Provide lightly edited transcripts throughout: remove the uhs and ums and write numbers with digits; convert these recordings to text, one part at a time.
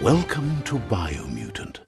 Welcome to Biomutant.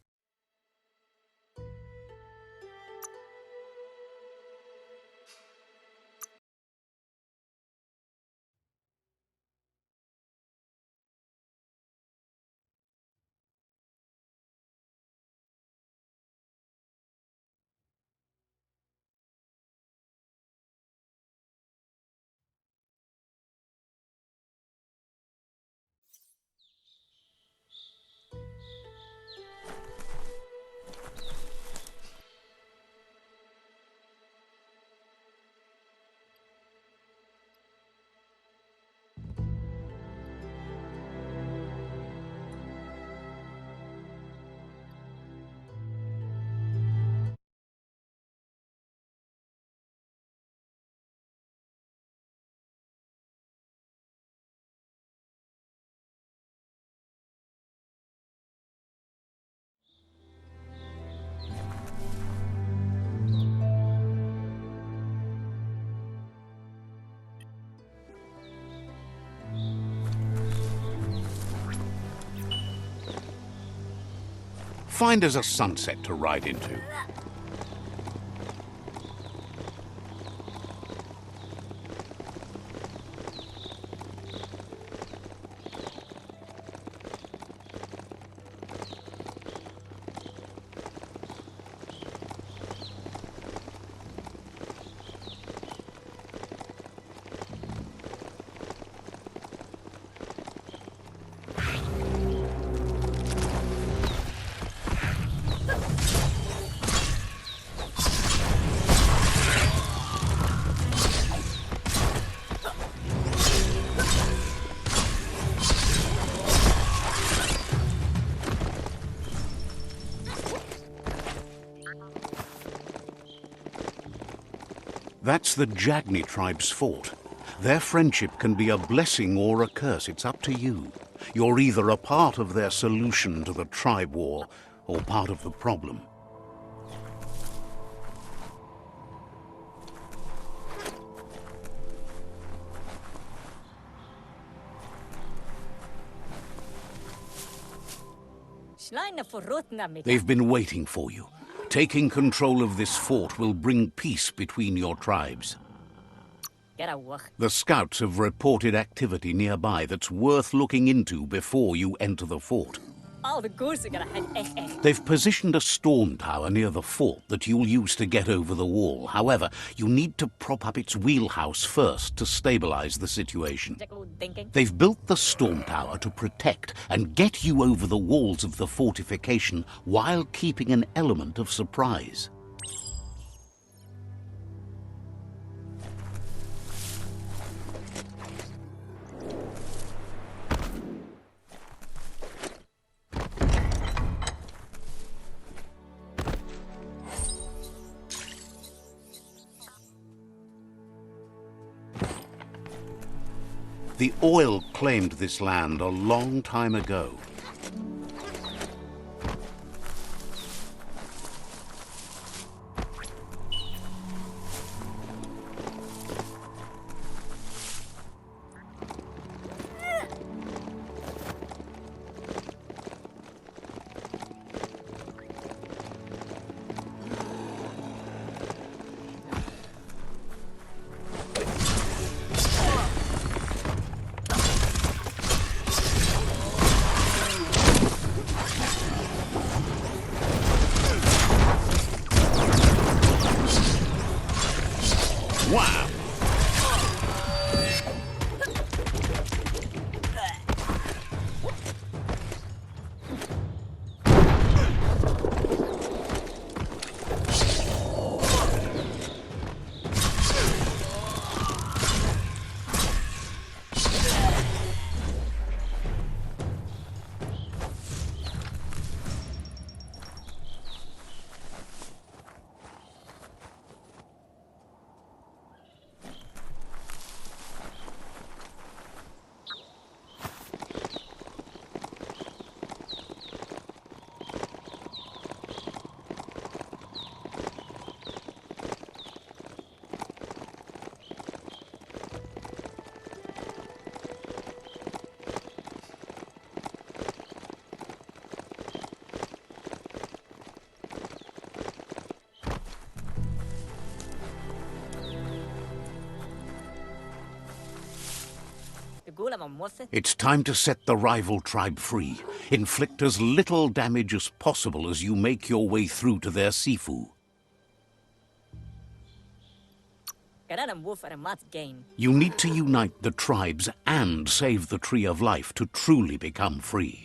Find us a sunset to ride into. That's the Jagni tribe's fort. Their friendship can be a blessing or a curse. It's up to you. You're either a part of their solution to the tribe war or part of the problem. They've been waiting for you. Taking control of this fort will bring peace between your tribes. The scouts have reported activity nearby that's worth looking into before you enter the fort. They've positioned a storm tower near the fort that you'll use to get over the wall. However, you need to prop up its wheelhouse first to stabilize the situation. They've built the storm tower to protect and get you over the walls of the fortification while keeping an element of surprise. The oil claimed this land a long time ago. Wow! It's time to set the rival tribe free. Inflict as little damage as possible as you make your way through to their Sifu. You need to unite the tribes and save the Tree of Life to truly become free.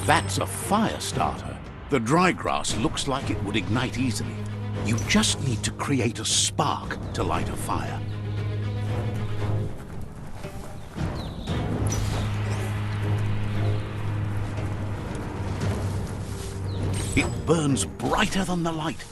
That's a fire starter. The dry grass looks like it would ignite easily. You just need to create a spark to light a fire. It burns brighter than the light.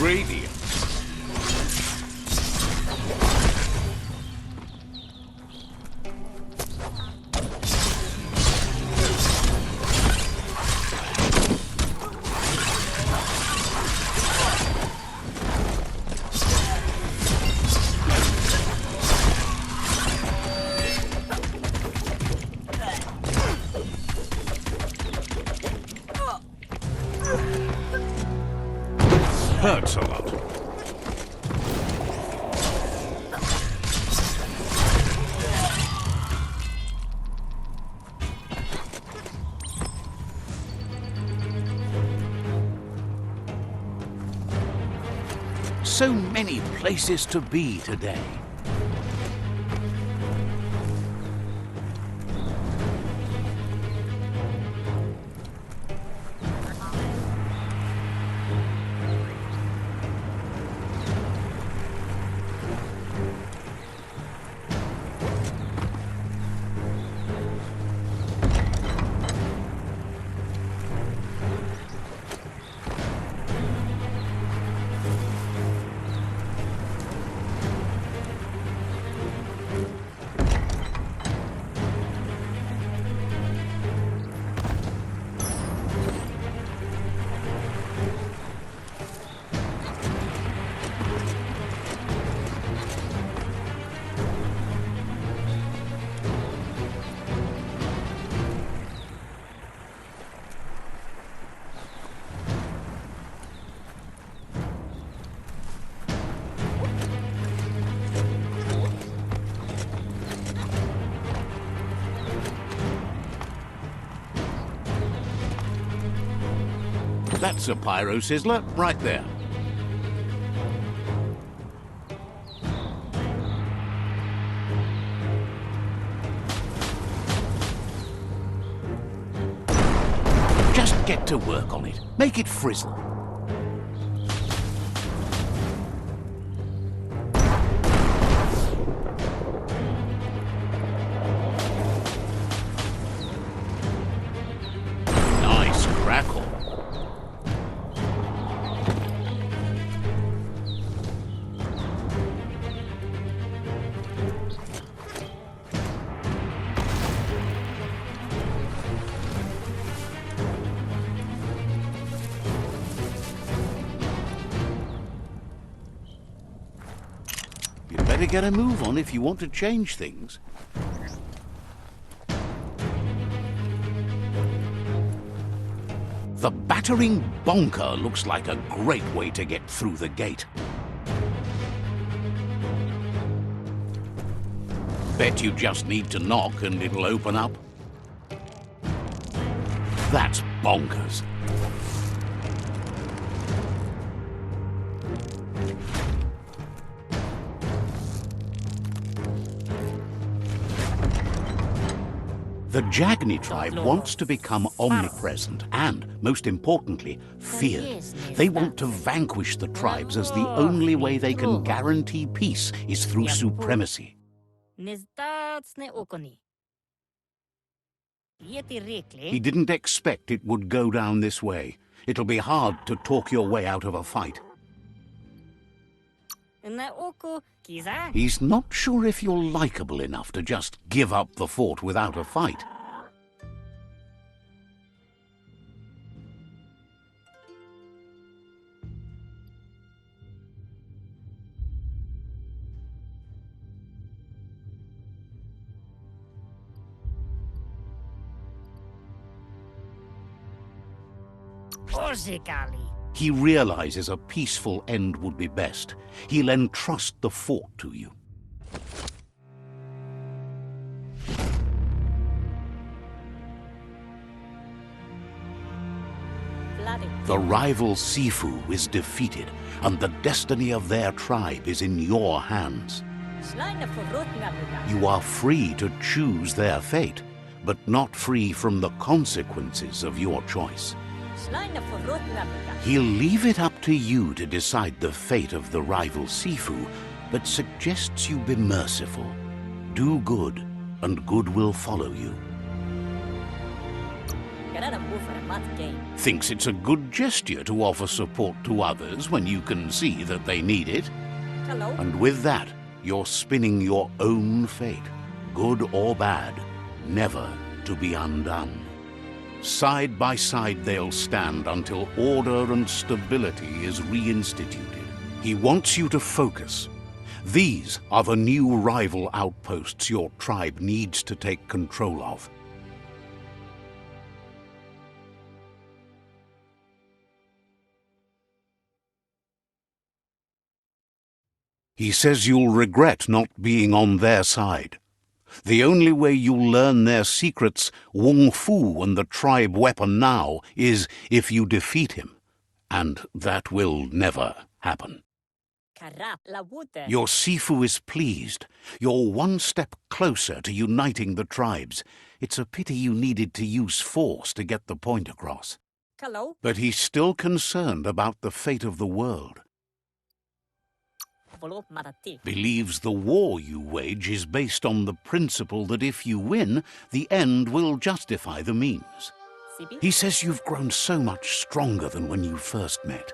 Radiant. Hurts a lot. So many places to be today. That's a pyro sizzler right there. Just get to work on it. Make it frizzle. Nice crackle. better get a move on if you want to change things. The battering bonker looks like a great way to get through the gate. Bet you just need to knock and it'll open up. That's bonkers. The Jagni tribe wants to become omnipresent and, most importantly, feared. They want to vanquish the tribes as the only way they can guarantee peace is through supremacy. He didn't expect it would go down this way. It'll be hard to talk your way out of a fight. He's not sure if you're likable enough to just give up the fort without a fight. He realizes a peaceful end would be best. He'll entrust the fort to you. The rival Sifu is defeated, and the destiny of their tribe is in your hands. You are free to choose their fate, but not free from the consequences of your choice. He'll leave it up to you to decide the fate of the rival Sifu, but suggests you be merciful. Do good, and good will follow you. Thinks it's a good gesture to offer support to others when you can see that they need it. And with that, you're spinning your own fate, good or bad, never to be undone. Side by side they'll stand until order and stability is reinstituted. He wants you to focus. These are the new rival outposts your tribe needs to take control of. He says you'll regret not being on their side. The only way you'll learn their secrets, Wung Fu and the tribe weapon now, is if you defeat him. And that will never happen. Your Sifu is pleased. You're one step closer to uniting the tribes. It's a pity you needed to use force to get the point across. But he's still concerned about the fate of the world. Believes the war you wage is based on the principle that if you win, the end will justify the means. He says you've grown so much stronger than when you first met.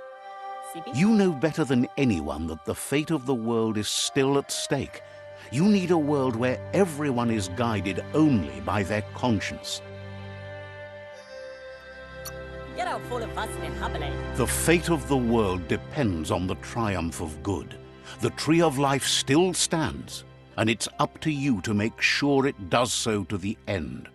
You know better than anyone that the fate of the world is still at stake. You need a world where everyone is guided only by their conscience. The fate of the world depends on the triumph of good. The Tree of Life still stands, and it's up to you to make sure it does so to the end.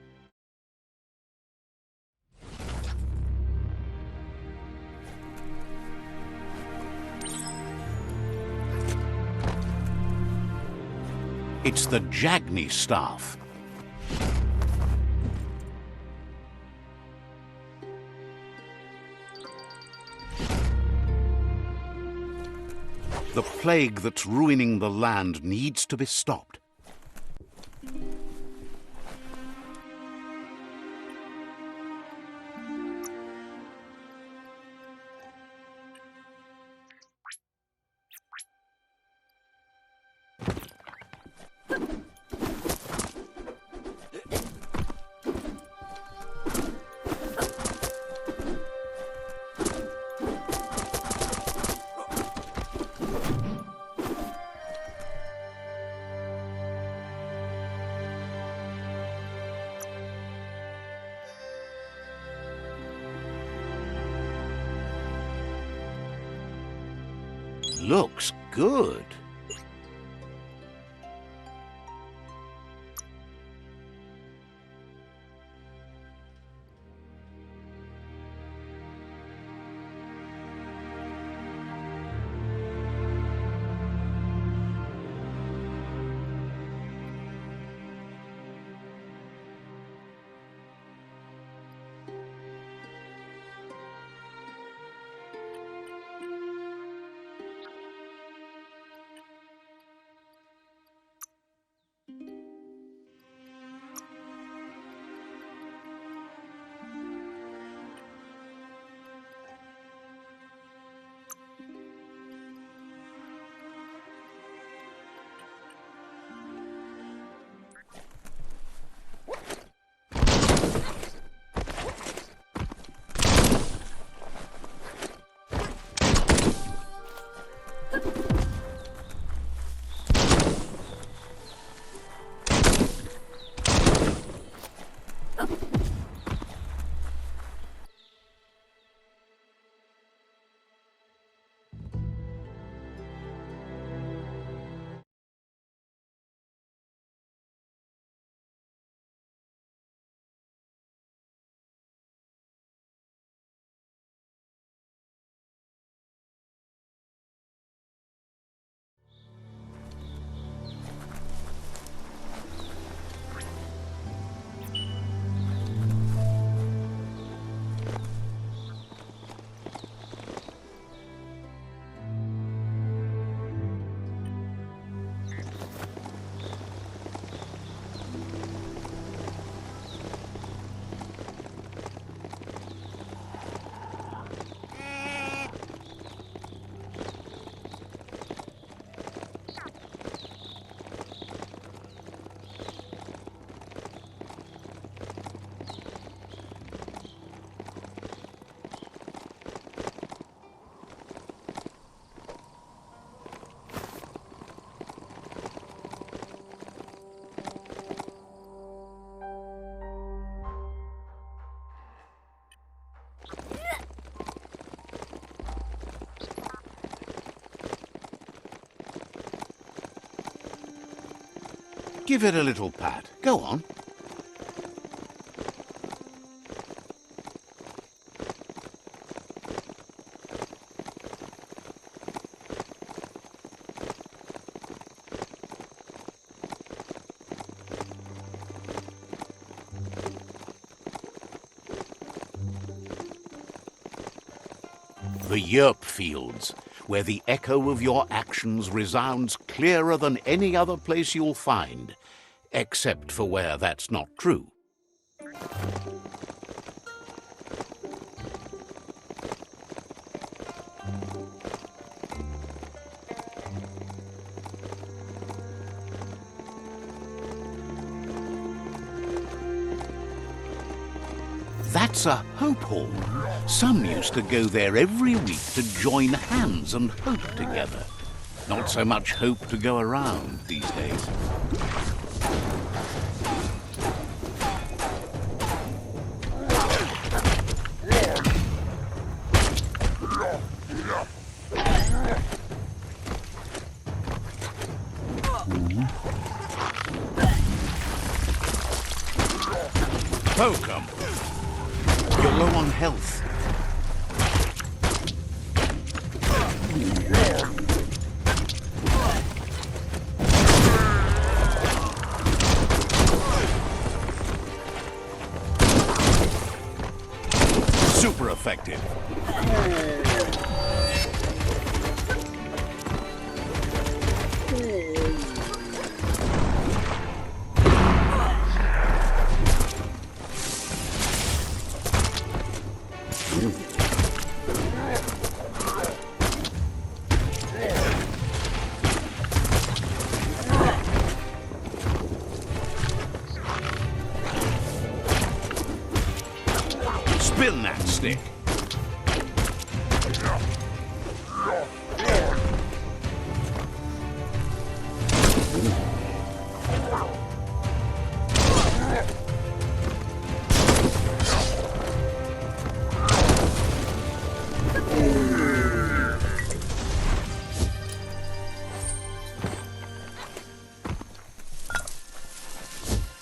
It's the Jagni staff. The plague that's ruining the land needs to be stopped. Looks good. Give it a little pat. Go on. The yerp fields, where the echo of your actions resounds clearer than any other place you'll find, except for where that's not true. That's a hope hall. Some used to go there every week to join hands and hope together. Not so much hope to go around these days. Poke 'em. You're low on health. Super effective. Spin that stick.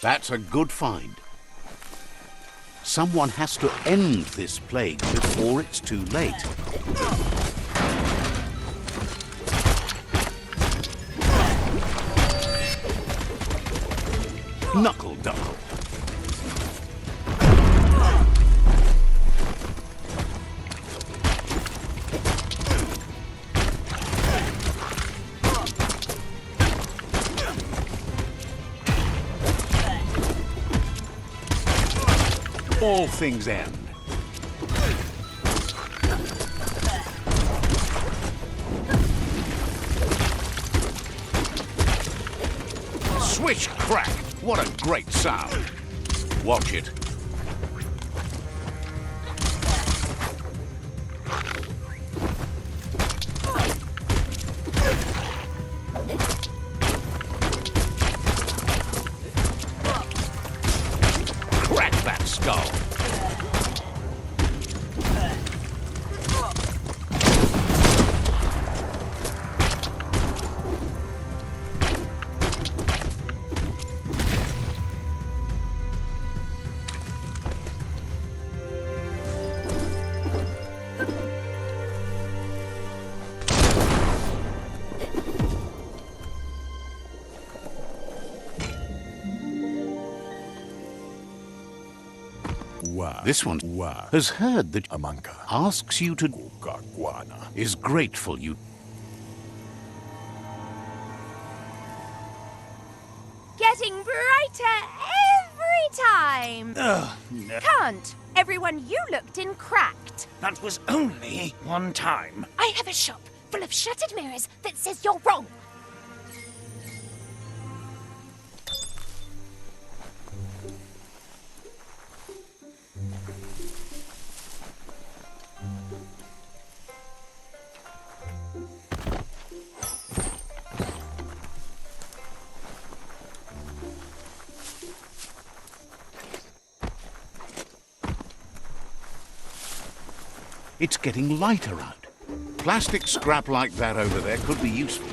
That's a good find. Someone has to end this plague before it's too late. Knuckle duckle. All things end. Swish crack! What a great sound. Watch it. Crack that skull. This one has heard that asks you to is grateful you. Getting brighter every time. No. Can't. Everyone you looked in cracked. That was only one time. I have a shop full of shattered mirrors that says you're wrong. It's getting lighter out. Plastic scrap like that over there could be useful.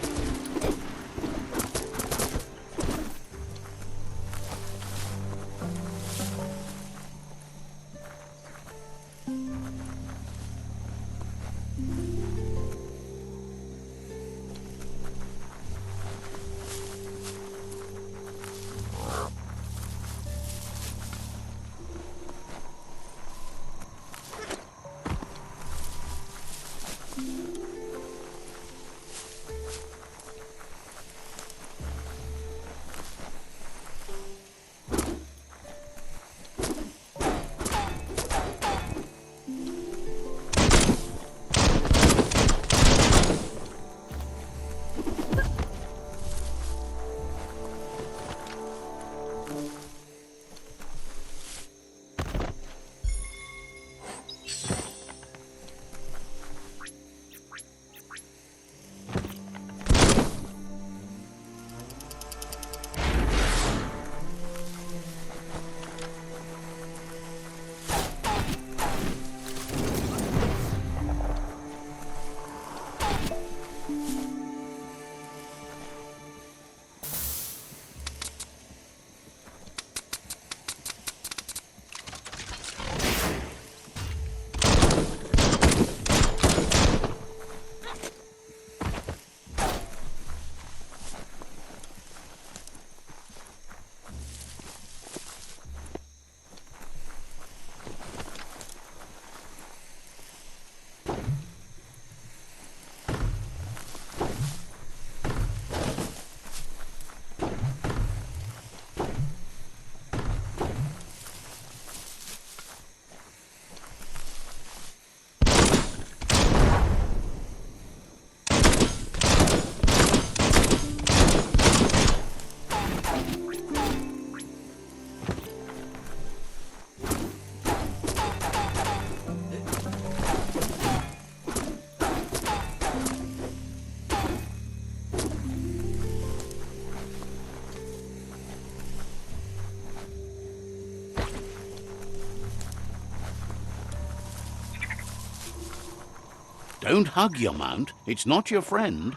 Don't hug your mount. It's not your friend.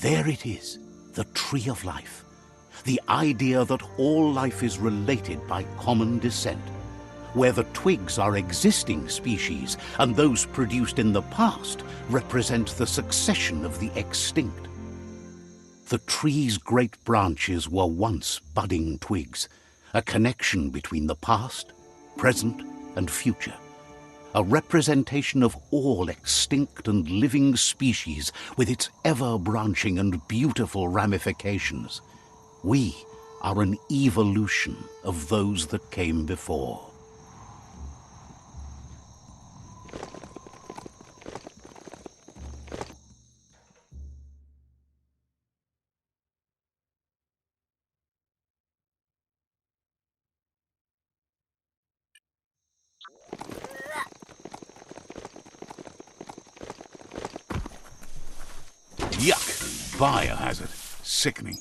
There it is, the tree of life. The idea that all life is related by common descent, where the twigs are existing species and those produced in the past represent the succession of the extinct. The tree's great branches were once budding twigs, a connection between the past, present, and future. A representation of all extinct and living species with its ever-branching and beautiful ramifications. We are an evolution of those that came before. Yuck! Biohazard. Sickening.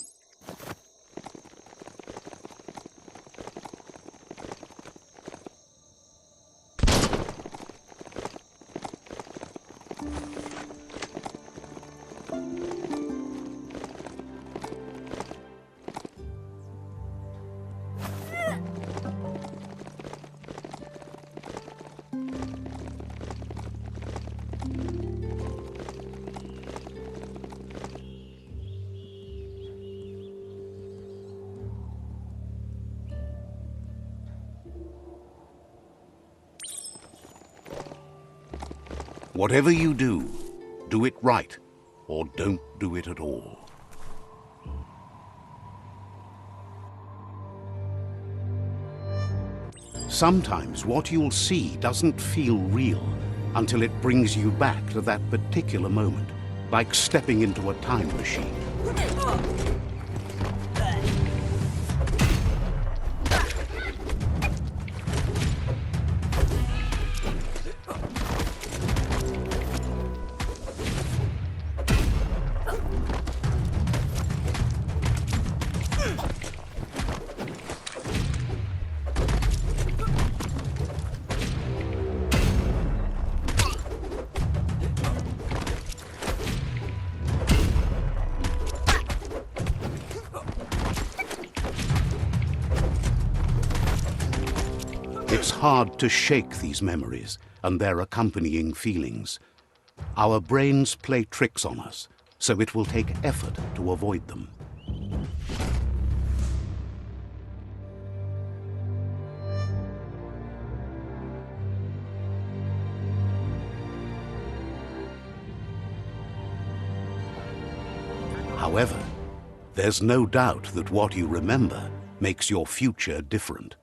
Whatever you do it right, or don't do it at all. Sometimes what you'll see doesn't feel real until it brings you back to that particular moment, like stepping into a time machine. It's hard to shake these memories and their accompanying feelings. Our brains play tricks on us, so it will take effort to avoid them. However, there's no doubt that what you remember makes your future different.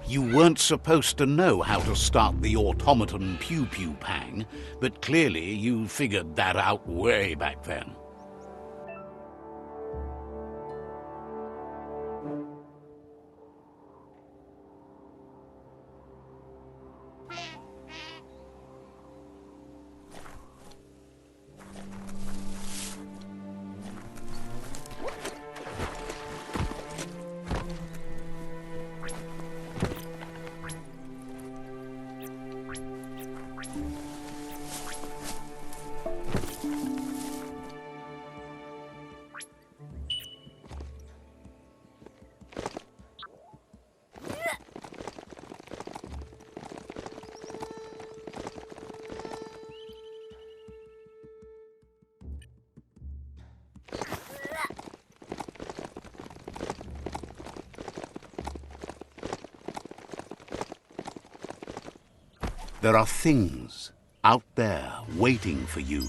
You weren't supposed to know how to start the automaton pew-pew pang, but clearly you figured that out way back then. There are things out there waiting for you.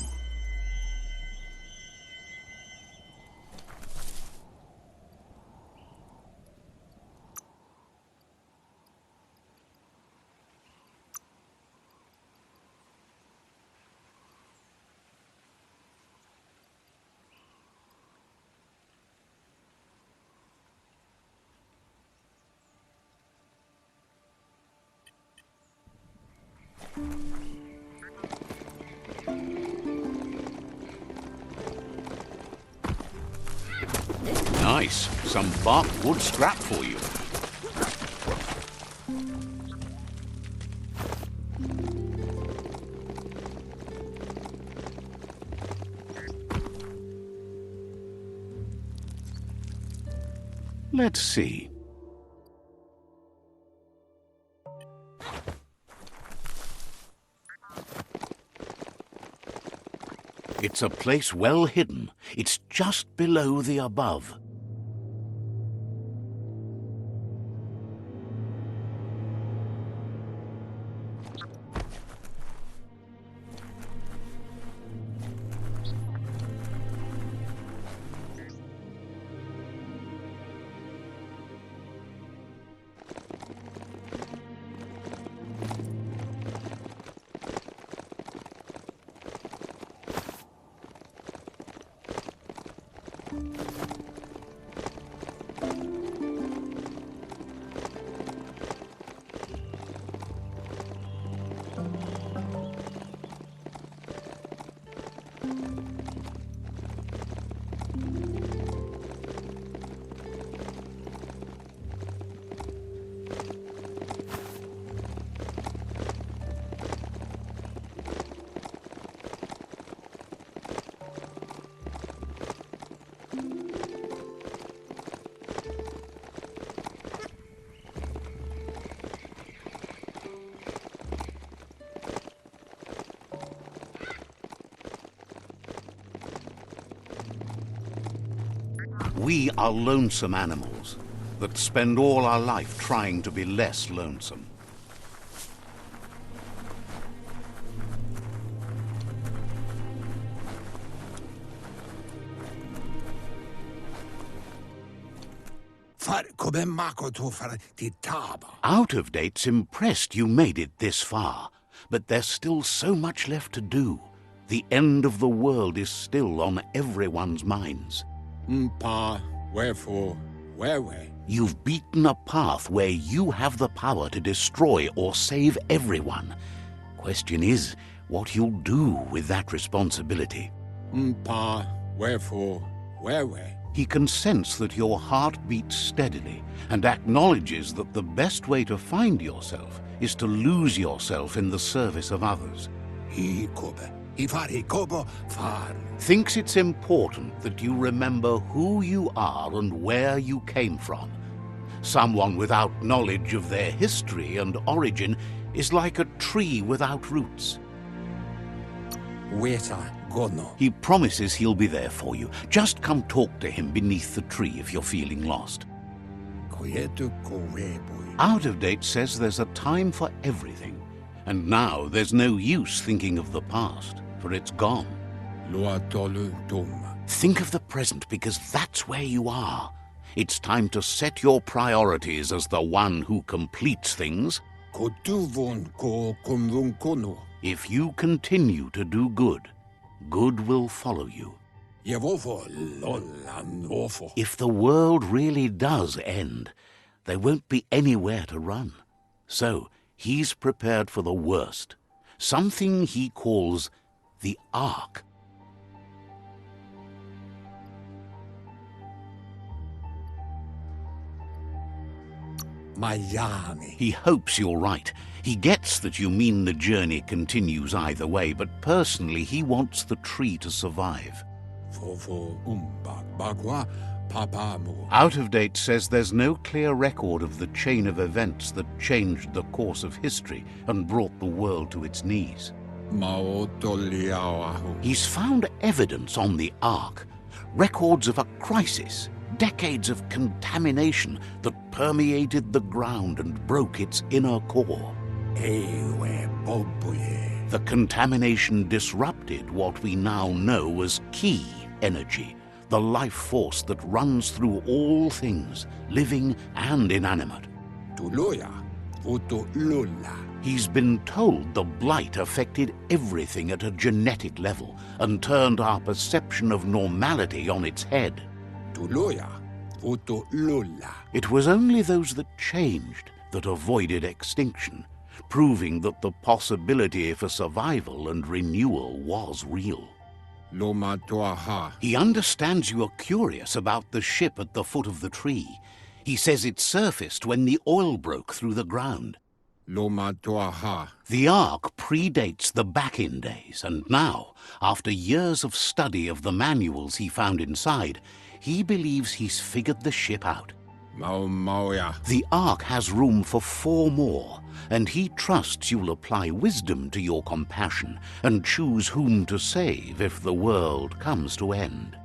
Nice. Some bark wood scrap for you. Let's see. It's a place well hidden. It's just below the above. We are lonesome animals that spend all our life trying to be less lonesome. Out of Date's impressed you made it this far, but there's still so much left to do. The end of the world is still on everyone's minds. Wherefore, where? You've beaten a path where you have the power to destroy or save everyone. Question is, what you'll do with that responsibility. Wherefore, where? He can sense that your heart beats steadily and acknowledges that the best way to find yourself is to lose yourself in the service of others. Thinks it's important that you remember who you are and where you came from. Someone without knowledge of their history and origin is like a tree without roots. He promises he'll be there for you. Just come talk to him beneath the tree if you're feeling lost. Out of Date says there's a time for everything. And now there's no use thinking of the past, for it's gone. Think of the present, because that's where you are. It's time to set your priorities as the one who completes things. If you continue to do good, good will follow you. If the world really does end, there won't be anywhere to run. So he's prepared for the worst, something he calls the Ark. He hopes you're right. He gets that you mean the journey continues either way, but personally he wants the tree to survive. Out of Date says there's no clear record of the chain of events that changed the course of history and brought the world to its knees. He's found evidence on the Ark, records of a crisis, decades of contamination that permeated the ground and broke its inner core. The contamination disrupted what we now know as Ki energy, the life force that runs through all things, living and inanimate. He's been told the blight affected everything at a genetic level and turned our perception of normality on its head. It was only those that changed that avoided extinction, proving that the possibility for survival and renewal was real. He understands you are curious about the ship at the foot of the tree. He says it surfaced when the oil broke through the ground. The Ark predates the back-in days, and now, after years of study of the manuals he found inside, he believes he's figured the ship out. The Ark has room for 4 more, and he trusts you'll apply wisdom to your compassion and choose whom to save if the world comes to end.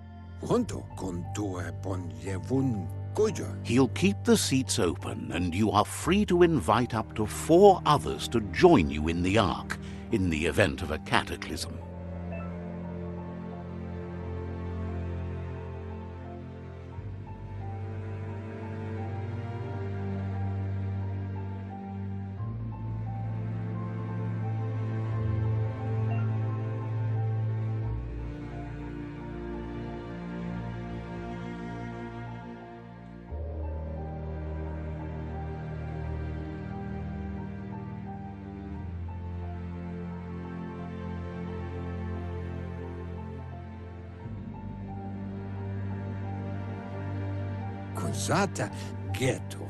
He'll keep the seats open, and you are free to invite up to 4 others to join you in the Ark in the event of a cataclysm.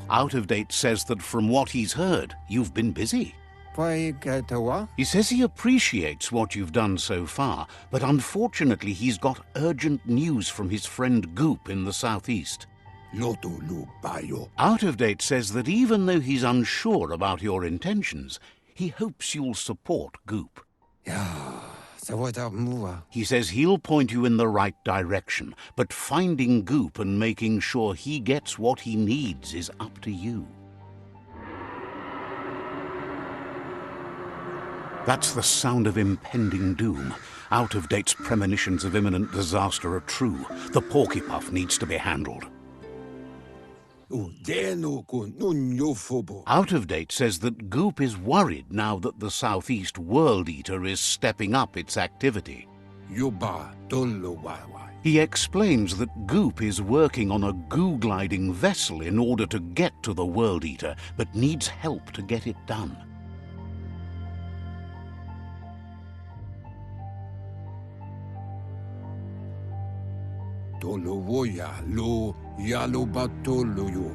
Out of Date says that from what he's heard, you've been busy. He says he appreciates what you've done so far, but unfortunately he's got urgent news from his friend Goop in the southeast. Out of Date says that even though he's unsure about your intentions, he hopes you'll support Goop. He says he'll point you in the right direction, but finding Goop and making sure he gets what he needs is up to you. That's the sound of impending doom. Out of Date's premonitions of imminent disaster are true. The Porkypuff needs to be handled. Out of Date says that Goop is worried now that the Southeast World Eater is stepping up its activity. He explains that Goop is working on a goo-gliding vessel in order to get to the World Eater, but needs help to get it done.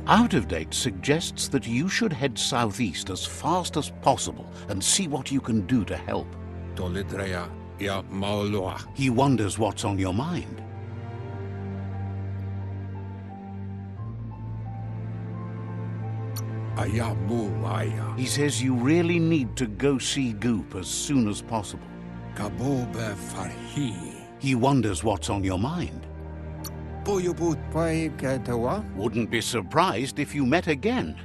Out of Date suggests that you should head southeast as fast as possible and see what you can do to help. He wonders what's on your mind. He says you really need to go see Goop as soon as possible. He wonders what's on your mind. Wouldn't be surprised if you met again.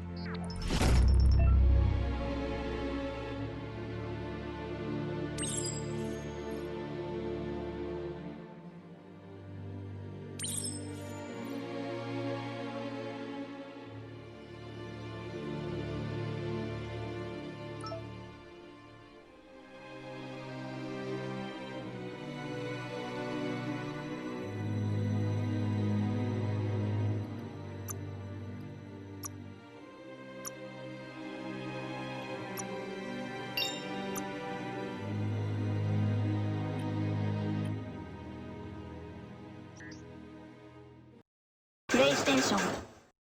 PlayStation